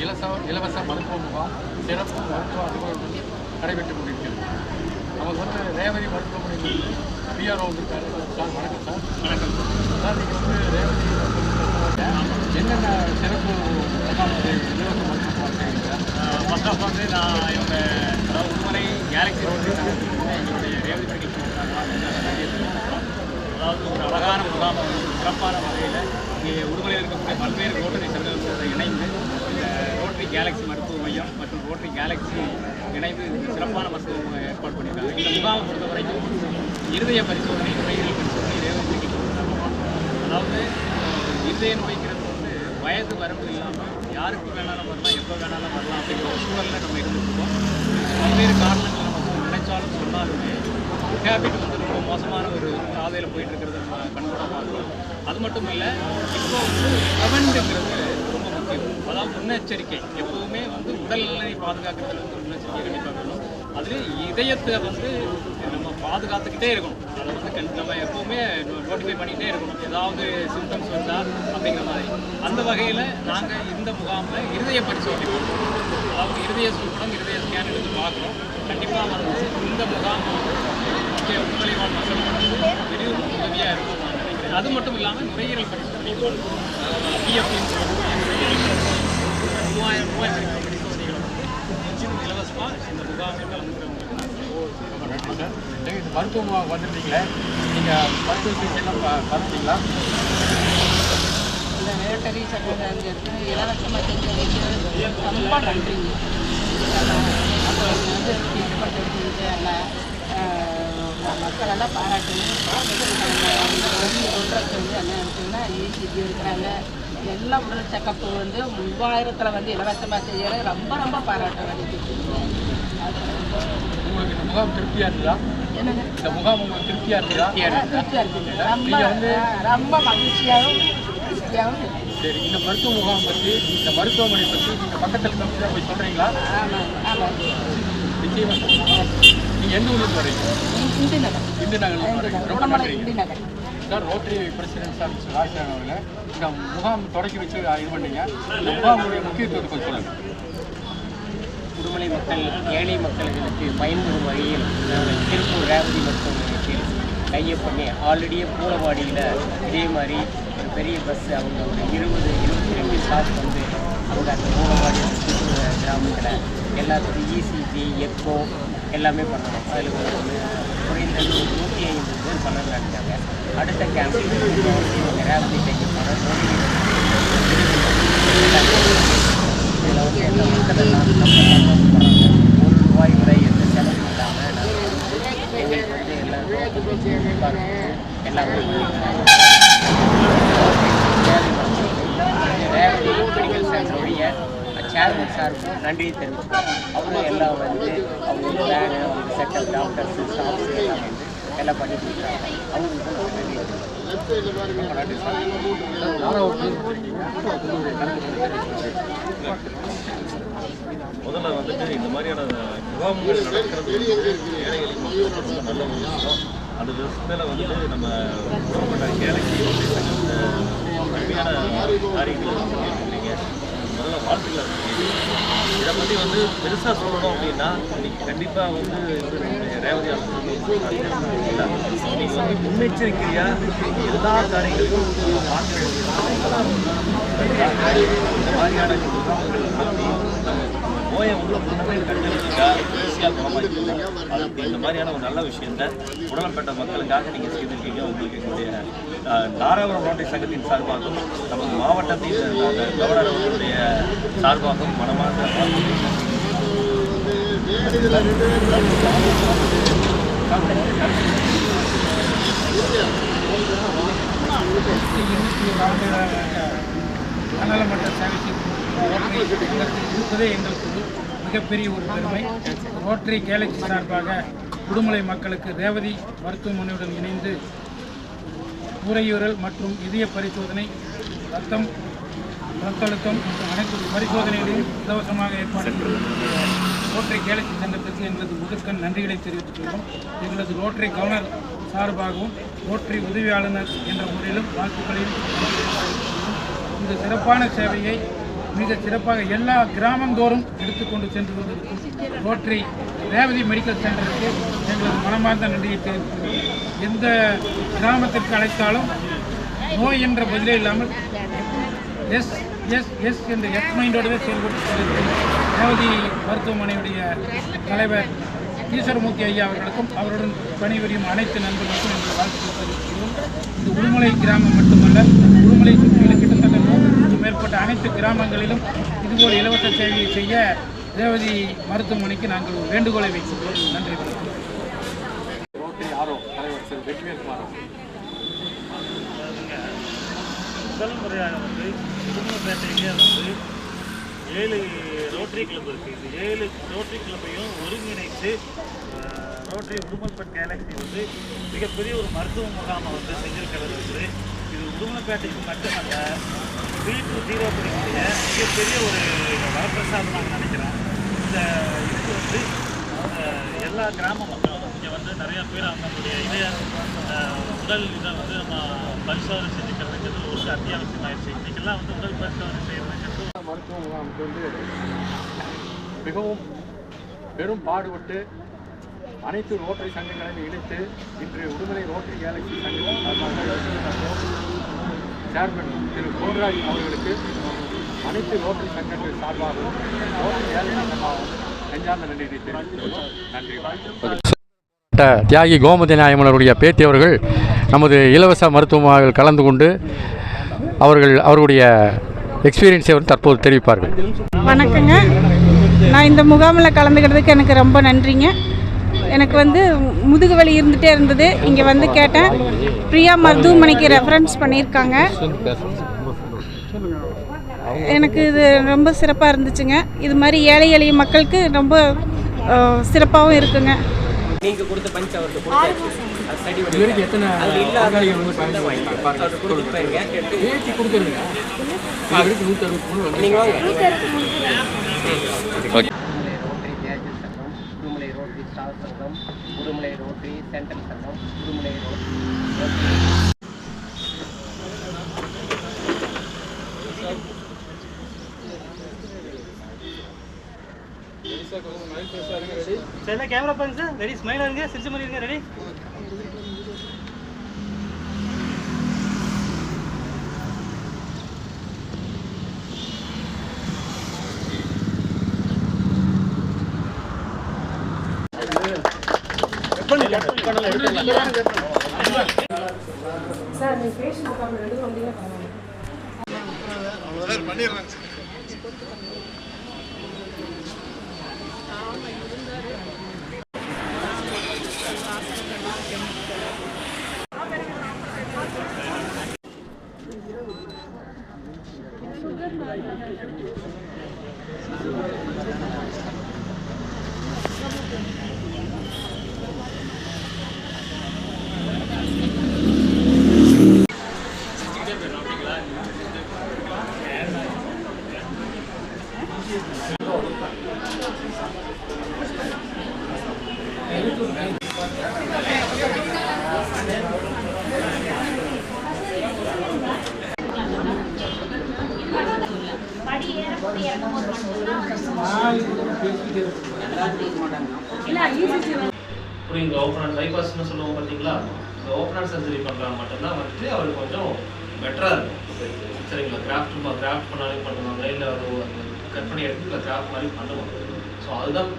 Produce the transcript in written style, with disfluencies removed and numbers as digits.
இலவச மருத்துவ முகாம் சிறப்பு மருத்துவ அலுவலர்கள் நடைபெற்றுக் கொண்டிருக்கிறது. நமக்கு ரேவதி மருத்துவமனையில் பிஆர்ஓ வந்திருக்காரு. சார் வணக்கம் சார். வணக்கம் சார். நீங்கள் ரேவதி என்னென்ன சிறப்பு முகாம் இலவச மருத்துவ முகாம் செய்கிறீங்க? ஃபர்ஸ்ட் ஆஃப் வந்து நான் இவங்க உடுமலை கேலக்ஸி எங்களுடைய ரேவதி மெடிக்கல் அதாவது ஒரு அழகான முகாம் சிறப்பான வகையில் இங்கே உடுமலையில் இருக்கக்கூடிய பல்வேறு ரோட்டரி சங்கங்களோடு இணைந்து இந்த ரோட்டரி கேலக்ஸி மருத்துவ மையம் மற்றும் ரோட்டரி கேலக்ஸி இணைந்து சிறப்பான மருத்துவம் ஏற்பாடு பண்ணியிருக்காங்க. இந்த முகாமை பொறுத்த வரைக்கும் இருதய பரிசோதனை, நுரையீரல் பரிசோதனை ரேவதி மெடிக்கல் அதாவது இருதய நோய்க்கிறது வந்து வயது வரம்பு இல்லாமல் யாருக்கு வேணாலும் வரலாம், எப்போ வேணாலும் வரலாம் அப்படிங்கிற ஒரு சூழலில் நம்ம இருந்துருக்கோம். பல்வேறு காரணங்கள் நம்ம நினைச்சாலும் சொன்னாலுமே ஹேபிட் வந்து ரொம்ப மோசமான ஒரு பாதையில் போயிட்டு இருக்கிறத நம்ம கண்கூட பார்க்குறோம். அது மட்டும் இல்லை, இப்போ வந்து கவர்ன்ங்கிறது ரொம்ப முக்கியம். அதாவது முன்னெச்சரிக்கை எப்போவுமே வந்து உடல்நிலை பாதுகாக்கிறதுல வந்து முன்னெச்சரிக்கை கண்டிப்பாக வேணும். அதில் இதயத்தை வந்து நம்ம பாதுகாத்துக்கிட்டே இருக்கணும். அதை வந்து நம்ம எப்போவுமே நோட்டிஃபை பண்ணிக்கிட்டே இருக்கணும், ஏதாவது சிம்டம்ஸ் வந்தா அப்படிங்கிற மாதிரி. அந்த வகையில் நாங்கள் இந்த முகாமில் இருதய பரிசோதனை பண்ணுறோம். அதாவது இருதய சூப்படம், இருதய ஸ்கேன் எடுத்து பார்க்குறோம். கண்டிப்பாக வந்து இந்த முகாம் முக்கிய உடல்நிலை வாழ் மக்களுக்கு வந்து பெரிய உதவியாக இருக்கும் நான் நினைக்கிறேன். அது மட்டும் இல்லாமல் நுரையீரல் பரிசோதனை பிஎஃப்டின்னு சொல்லக்கூடிய 3000 ரூபாய் பரிசோதனைகளை வந்து முற்றிலும் இலவசமாக இந்த முகாமில் கலந்துக்கிறவங்களுக்கு ரொம்ப நன்றி சார். இந்த மருத்துவ முகாம் வந்துருந்தீங்களே, நீங்கள் மருத்துவ சிகிச்சைலாம் பார்த்துட்டீங்களா? இந்த ரோட்டரி சங்கங்களுக்கு இலவசமாக செஞ்சு வைக்கிறது ரொம்ப நன்றிங்க. மக்கள் வந்து ஈடுபட்டு எல்லாம் மக்களெல்லாம் பாராட்டணும். சொல்கிறது வந்து என்ன இருக்குன்னா இசிஜி இருக்கிறாங்க, எல்லா உடல் செக்கப்பு வந்து 3000 வந்து இலவசமாக செய்யறது ரொம்ப ரொம்ப பாராட்ட வேண்டியது. உங்களுக்கு இந்த முகாம் திருப்தியாக இருக்குதா? என்னங்க இந்த முகாம் உங்களுக்கு திருப்தியாக இருக்குதா? திருப்தியாக இருக்குங்க. ரொம்ப மகிழ்ச்சியாகவும் திருப்தியாகவும். சரி, இந்த மருத்துவ முகாம் பற்றி, இந்த மருத்துவமனை பற்றி நீங்கள் பக்கத்தில் இருக்க போய் சொல்கிறீங்களா? ஆமாம் ஆமாம். நிச்சயமாக. நீங்கள் எந்த ஊருக்கு வரீங்க? இந்து நகர். இந்து நகர் வரீங்க. ரொம்ப நன்றி Indu Nagar sir. Rotary president sir Rajnath அவர்கள் இந்த முகாம் தொடக்கி வச்சு இது பண்ணீங்க. இந்த முகாமுடைய முக்கியத்துவத்தை கொஞ்சம் சொல்லுங்கள். உடுமலை மக்கள், ஏழை மக்களுக்கு பயன்படும் வகையில் திருப்பூர் ரேவதி மருத்துவமனையில் டைப் பண்ணி ஆல்ரெடியே பூலவாடியில் இதே மாதிரி ஒரு பெரிய பஸ் அவங்க ஒரு 22 ஸ்டாஃப் வந்து அவங்க அந்த பூலவாடி கிராமத்தில் எல்லாத்துக்கும் இசிஜி, எக்கோ எல்லாமே பண்ணணும். அதில் ஒரு குறைந்தது 150 பேர் பண்ணணும்னு நினைச்சாங்க. அடுத்த கேம்பில் ரேவதி டைப் பண்ண இதில் வந்து எல்லா மக்களெல்லாம் ₹1 வரை எந்த செலவும் இல்லாமல் எங்களுக்கு வந்து எல்லாமே ரேவதி மெடிக்கல் சென்டருடைய சேர்மன் சாருக்கும் நன்றியை தெரிவிச்சுக்கிறோம். அவரும் எல்லாம் வந்து அவங்க பிளானு, அவங்க செட்டப், டாக்டர்ஸ், ஸ்டாஃப்ஸ் எல்லாம் வந்து எல்லாம் பண்ணி கொடுக்குறாங்க. அவங்களுக்கு நன்றி முதல்ல வந்துட்டு இந்த மாதிரியான முகாம்கள் நடக்கிறது ஏழை எளிய மக்களுக்கு நல்ல ஒரு விஷயம். அந்த விஷயத்தில் வந்துட்டு நம்ம உடம்புல கேலக்ஸி உண்மையான காரியங்கள் கேட்டுக்கிறீங்க. முதல்ல வாழ்த்துக்கள். இதை பற்றி வந்து பெருசாக சொல்லணும் அப்படின்னா இன்னைக்கு கண்டிப்பாக வந்து ரேவதி நீங்கள் வந்து முன்னெச்சரிக்கையாக எல்லா காரியங்களுக்கும் பார்க்க இந்த மாதிரியான நோயை வந்து முன்னமே கண்டறிஞ்சிட்டா ஈஸியாக குணமாக்கிக்கலாம். அதுக்கு இந்த மாதிரியான ஒரு நல்ல விஷயத்தை உடலப்பட்ட மக்களுக்காக நீங்கள் செய்திருக்கீங்க. உங்களுக்கு எங்களுடைய தாராபுரம் ரோட்டரி சங்கத்தின் சார்பாகவும் நமது மாவட்டத்தின் கவர்னர் அவர்களுடைய சார்பாகவும் மனமாக நலமற்ற சேவைக்கு இருப்பதே எங்களுக்கு மிகப்பெரிய ஒரு பெருமை. ரோட்டரி கேலக்ஸி சார்பாக உடுமலை மக்களுக்கு ரேவதி மருத்துவமனையுடன் இணைந்து நுரையீரல் மற்றும் இதய பரிசோதனை, ரத்தம், ரத்தழுத்தம் மற்றும் அனைத்து பரிசோதனைகளையும் இலவசமாக ஏற்பாடு ரோட்டரி கேலக்ஸி சங்கத்திற்கு எங்களது முதற்கண் நன்றிகளை தெரிவித்துக் கொள்வோம். எங்களது ரோட்டரி கவர்னர் சார்பாகவும் ரோட்டரி உதவியாளர் என்ற முறையிலும் வாழ்த்துக்களையும் இந்த சிறப்பான சேவையை மிக சிறப்பாக எல்லா கிராமந்தோறும் எடுத்துக்கொண்டு சென்று கொண்டிருக்கும் ரோட்டரி ரேவதி மெடிக்கல் சென்டருக்கு எங்களது மனமார்ந்த நன்றியை தெரிவிக்கிறோம். எந்த கிராமத்திற்கு அழைத்தாலும் நோய் என்ற பதிலே இல்லாமல் எஸ் எஸ் எஸ் என்ற எஸ் மைண்டோடவே செயல்பட்டு கொண்டிருக்கும் ரேவதி மருத்துவமனையுடைய தலைவர் ஈஸ்வரமூர்த்தி ஐயா அவர்களுக்கும் அவருடன் பணிபுரியும் அனைத்து நண்பர்களுக்கும் எங்கள் வாழ்த்துக்களை தெரிவிக்கிறோம். இந்த உடுமலை கிராமம் மட்டுமல்ல, உடுமலை சுற்றியுள்ள கிட்டத்தட்ட 100க்கும் மேற்பட்ட அனைத்து கிராமங்களிலும் இதுபோல் இலவச சேவையை செய்ய ரேவதி மருத்துவமனைக்கு நாங்கள் ஒரு வேண்டுகோளை வைக்கிறோம். நன்றி. ரோட்டரி ஆரோ தலைவர் திரு வெற்றிவேல்குமார் முதல் முறையாக வந்து உடுமலைப்பேட்டையிலே வந்து 7 ரோட்டரி கிளப் இருக்குது. இது 7 ரோட்டரி கிளப்பையும் ஒருங்கிணைத்து ரோட்டரி உடுமல்பேட் கேலக்ஸி வந்து மிகப்பெரிய ஒரு மருத்துவ முகாமை வந்து செஞ்சிருக்கிறது இருக்குது. இது உடுமலைப்பேட்டைக்கு மட்டுமல்ல, 3 to 0 படிக்கூடிய மிகப்பெரிய ஒரு வரப்பிரசாதம் நாங்கள் நினைக்கிறோம். இந்த இதுக்கு வந்து எல்லா கிராம மக்களும் இங்கே வந்து நிறைய பேர் அவங்களுடைய உடல் இதை வந்து நம்ம பரிசோதனை செஞ்சுக்கிறதுக்கு ஒரு அத்தியாவசியமாயிடுச்சு. இன்றைக்கெல்லாம் வந்து உடல் பரிசோதனை செய்யறதுங்கிறது மருத்துவ முகாமுக்கு வந்து மிகவும் பெரும் பாடுபட்டு அனைத்து ரோட்டரி சங்கங்களையும் இணைத்து இன்று உடுமலை ரோட்டரி கேலக்ஸி சங்கத்தின் சார்பாக சேர்மன் திரு கோன்ராஜ் அவர்களுக்கு அனைத்து ரோட்டரி சங்கங்கள் சார்பாகவும் ரோட்டரி கேலக்ஸி சங்கமாகவும் நெஞ்சார்ந்த நன்றி தெரிவித்துள்ளோம். நன்றி. தியாகி கோமதி நாயமனருடைய பேட்டி அவர்கள் நமது இலவச மருத்துவமனையில் கலந்து கொண்டு அவர்களுடைய எக்ஸ்பீரியன்ஸை தற்போது தெரிவிப்பார்கள். வணக்கங்க. நான் இந்த முகாமில் கலந்துக்கிறதுக்கு எனக்கு ரொம்ப நன்றிங்க. எனக்கு வந்து முதுகு வலி இருந்துகிட்டே இருந்தது. இங்கே வந்து கேட்டேன், பிரியா மருத்துவமனைக்கு ரெஃபரன்ஸ் பண்ணியிருக்காங்க. எனக்கு இது ரொம்ப சிறப்பாக இருந்துச்சுங்க. இது மாதிரி ஏழை எளிய மக்களுக்கு ரொம்ப சிறப்பாகவும் இருக்குங்க. நீங்கள் கொடுத்த பஞ்ச் அவருக்கு கொடுத்தாச்சு. எத்தனை ரோட்டரி தேஜஸ் சங்கம், உடுமலை ரோட்டரி ஸ்டார் சங்கம், உடுமலை ரோட்டரி சென்ட்ரல் சங்கம், உடுமலை ரோட்டரி சார் கேமரா பாருங்க சார். ரெடி, ஸ்மைலாக இருங்க, சிரிச்ச மாதிரி இருங்க. ரெடி. சார் நீங்கள் பேஷண்ட் முகாம் 2 வந்தீங்கன்னா பண்ணிடுறேன். புரியுங்க. ஓப்பன் பைபாஸ்ன்னு சொல்லுவோம் பார்த்தீங்களா, இந்த ஓப்பன் சர்ஜரி பண்ணுறாங்க மட்டும்தான் வந்துட்டு அவருக்கு கொஞ்சம் பெட்டராக இருக்கும். சரிங்களா, கிராஃப்ட் பண்ணாலும் பண்ணுவாங்க, இல்லை அது கட் பண்ணி எடுத்து இல்லை கிராஃப்ட் மாதிரி பண்ணுவாங்க. ஸோ அதுதான்